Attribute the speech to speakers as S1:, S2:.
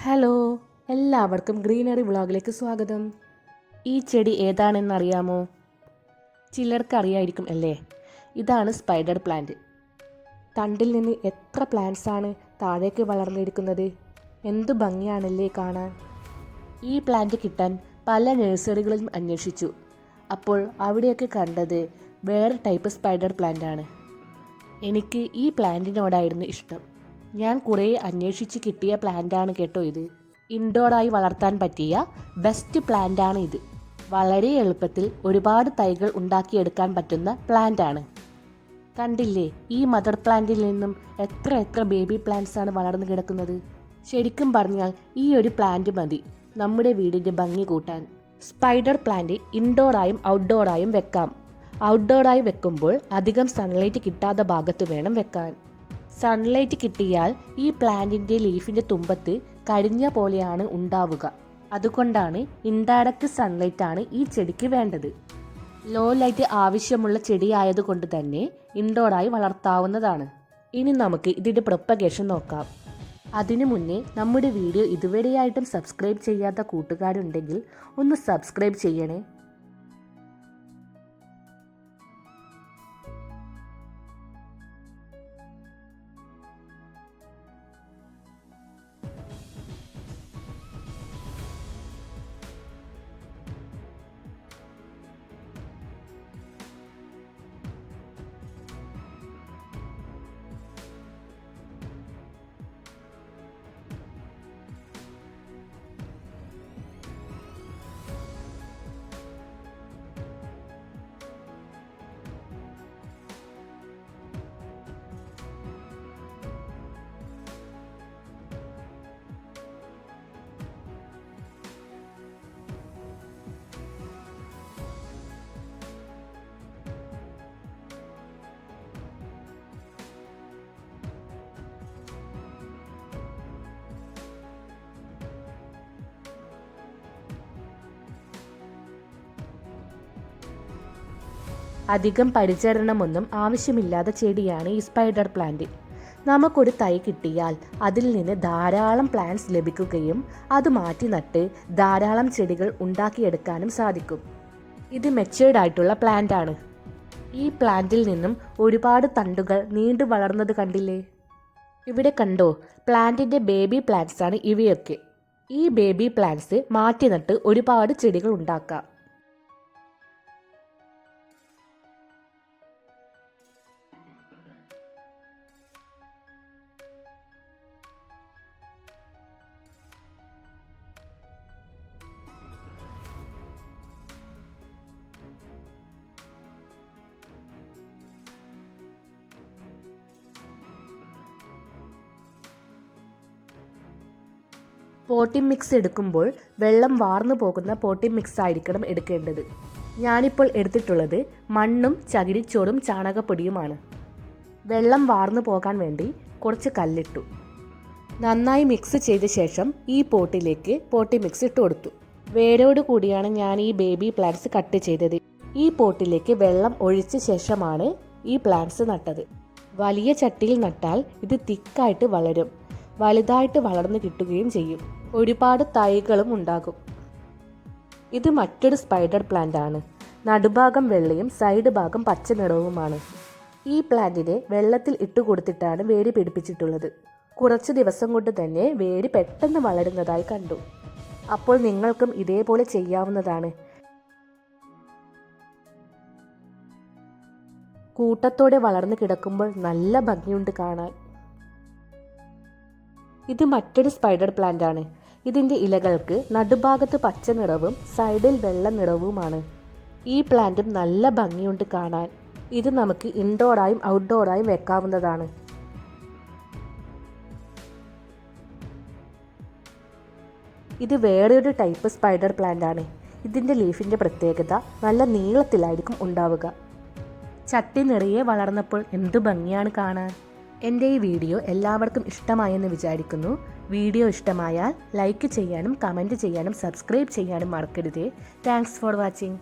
S1: Hello, എല്ലാവർക്കും greenery വ്ളോഗിലേക്ക് സ്വാഗതം. ഈ ചെടി ഏതാണെന്നറിയാമോ? ചിലർക്ക് അറിയായിരിക്കും അല്ലേ? ഇതാണ് സ്പൈഡർ പ്ലാന്റ്. തണ്ടിൽ നിന്ന് എത്ര പ്ലാന്റ്സാണ് താഴേക്ക് വളർന്നിരിക്കുന്നത്. എന്തു ഭംഗിയാണല്ലേ കാണാൻ. ഈ പ്ലാന്റ് കിട്ടാൻ പല നഴ്സറികളിലും അന്വേഷിച്ചു. അപ്പോൾ അവിടെയൊക്കെ കണ്ടത് വേറെ ടൈപ്പ് സ്പൈഡർ പ്ലാന്റ് ആണ്. എനിക്ക് ഈ പ്ലാന്റിനോടായിരുന്നു ഇഷ്ടം. ഞാൻ കുറേ അന്വേഷിച്ച് കിട്ടിയ പ്ലാന്റാണ് കേട്ടോ ഇത്. ഇൻഡോറായി വളർത്താൻ പറ്റിയ ബെസ്റ്റ് പ്ലാന്റാണ് ഇത്. വളരെ എളുപ്പത്തിൽ ഒരുപാട് തൈകൾ ഉണ്ടാക്കിയെടുക്കാൻ പറ്റുന്ന പ്ലാന്റാണ്. കണ്ടില്ലേ, ഈ മദർ പ്ലാന്റിൽ നിന്നും എത്ര ബേബി പ്ലാന്റ്സ് ആണ് വളർന്നു കിടക്കുന്നത്. ശരിക്കും പറഞ്ഞാൽ ഈ ഒരു പ്ലാന്റ് മതി നമ്മുടെ വീടിൻ്റെ ഭംഗി കൂട്ടാൻ. സ്പൈഡർ പ്ലാന്റ് ഇൻഡോറായും ഔട്ട്ഡോറായും വെക്കാം. ഔട്ട്ഡോറായി വെക്കുമ്പോൾ അധികം സൺലൈറ്റ് കിട്ടാത്ത ഭാഗത്ത് വേണം വെക്കാൻ. സൺലൈറ്റ് കിട്ടിയാൽ ഈ പ്ലാന്റിൻ്റെ ലീഫിൻ്റെ തുമ്പത്ത് കരിഞ്ഞ പോലെയാണ് ഉണ്ടാവുക. അതുകൊണ്ടാണ് ഇൻഡയറക്റ്റ് സൺലൈറ്റ് ആണ് ഈ ചെടിക്ക് വേണ്ടത്. ലോ ലൈറ്റ് ആവശ്യമുള്ള ചെടിയായതുകൊണ്ട് തന്നെ ഇൻഡോറായി വളർത്താവുന്നതാണ്. ഇനി നമുക്ക് ഇതിൻ്റെ പ്രൊപ്പഗേഷൻ നോക്കാം. അതിനു മുന്നേ നമ്മുടെ വീഡിയോ ഇതുവരെയായിട്ടും സബ്സ്ക്രൈബ് ചെയ്യാത്ത കൂട്ടുകാരുണ്ടെങ്കിൽ ഒന്ന് സബ്സ്ക്രൈബ് ചെയ്യണേ. അധികം പരിചരണമൊന്നും ആവശ്യമില്ലാത്ത ചെടിയാണ് ഈ സ്പൈഡർ പ്ലാന്റ്. നമുക്കൊരു തൈ കിട്ടിയാൽ അതിൽ നിന്ന് ധാരാളം പ്ലാന്റ്സ് ലഭിക്കുകയും അത് മാറ്റി നട്ട് ധാരാളം ചെടികൾ ഉണ്ടാക്കിയെടുക്കാനും സാധിക്കും. ഇത് മെച്ചേർഡ് ആയിട്ടുള്ള പ്ലാന്റ് ആണ്. ഈ പ്ലാന്റിൽ നിന്നും ഒരുപാട് തണ്ടുകൾ നീണ്ടു വളർന്നത് കണ്ടില്ലേ? ഇവിടെ കണ്ടോ, പ്ലാന്റിൻ്റെ ബേബി പ്ലാന്റ്സ് ആണ് ഇവയൊക്കെ. ഈ ബേബി പ്ലാന്റ്സ് മാറ്റി നട്ട് ഒരുപാട് ചെടികൾ ഉണ്ടാക്കാം. പോട്ടിംഗ് മിക്സ് എടുക്കുമ്പോൾ വെള്ളം വാർന്നു പോകുന്ന പോട്ടിംഗ് മിക്സ് ആയിരിക്കണം എടുക്കേണ്ടത്. ഞാനിപ്പോൾ എടുത്തിട്ടുള്ളത് മണ്ണും ചകിരിച്ചോറും ചാണകപ്പൊടിയുമാണ്. വെള്ളം വാർന്നു പോകാൻ വേണ്ടി കുറച്ച് കല്ലിട്ടു. നന്നായി മിക്സ് ചെയ്ത ശേഷം ഈ പോട്ടിലേക്ക് പോട്ടിംഗ് മിക്സ് ഇട്ട് കൊടുത്തു. വേരോട് കൂടിയാണ് ഞാൻ ഈ ബേബി പ്ലാന്റ്സ് കട്ട് ചെയ്തത്. ഈ പോട്ടിലേക്ക് വെള്ളം ഒഴിച്ച ശേഷമാണ് ഈ പ്ലാന്റ്സ് നട്ടത്. വലിയ ചട്ടിയിൽ നട്ടാൽ ഇത് തിക്കായിട്ട് വളരും. വലുതായിട്ട് വളർന്നു കിട്ടുകയും ചെയ്യും. ഒരുപാട് തൈകളും ഉണ്ടാകും. ഇത് മറ്റൊരു സ്പൈഡർ പ്ലാന്റ് ആണ്. നടുഭാഗം വെള്ളയും സൈഡ് ഭാഗം പച്ച നിറവുമാണ്. ഈ പ്ലാന്റിനെ വെള്ളത്തിൽ ഇട്ടുകൊടുത്തിട്ടാണ് വേര് പിടിപ്പിച്ചിട്ടുള്ളത്. കുറച്ച് ദിവസം കൊണ്ട് തന്നെ വേര് പെട്ടെന്ന് വളരുന്നതായി കണ്ടു. അപ്പോൾ നിങ്ങൾക്കും ഇതേപോലെ ചെയ്യാവുന്നതാണ്. കൂട്ടത്തോടെ വളർന്നു കിടക്കുമ്പോൾ നല്ല ഭംഗിയുണ്ട് കാണാൻ. ഇത് മറ്റൊരു സ്പൈഡർ പ്ലാന്റ് ആണ്. ഇതിൻ്റെ ഇലകൾക്ക് നടുഭാഗത്ത് പച്ച നിറവും സൈഡിൽ വെള്ള നിറവുമാണ്. ഈ പ്ലാന്റും നല്ല ഭംഗിയുണ്ട് കാണാൻ. ഇത് നമുക്ക് ഇൻഡോറായും ഔട്ട്ഡോറായും വെക്കാവുന്നതാണ്. ഇത് വേറൊരു ടൈപ്പ് സ്പൈഡർ പ്ലാന്റ് ആണ്. ഇതിൻ്റെ ലീഫിൻ്റെ പ്രത്യേകത നല്ല നീളത്തിലായിരിക്കും ഉണ്ടാവുക. ചട്ടി നിറയെ വളർന്നപ്പോൾ എന്തു ഭംഗിയാണ് കാണാൻ. എൻ്റെ ഈ വീഡിയോ എല്ലാവർക്കും ഇഷ്ടമായെന്ന് വിചാരിക്കുന്നു. വീഡിയോ ഇഷ്ടമായാൽ ലൈക്ക് ചെയ്യാനും കമൻറ്റ് ചെയ്യാനും സബ്സ്ക്രൈബ് ചെയ്യാനും മറക്കരുതേ. Thanks for watching.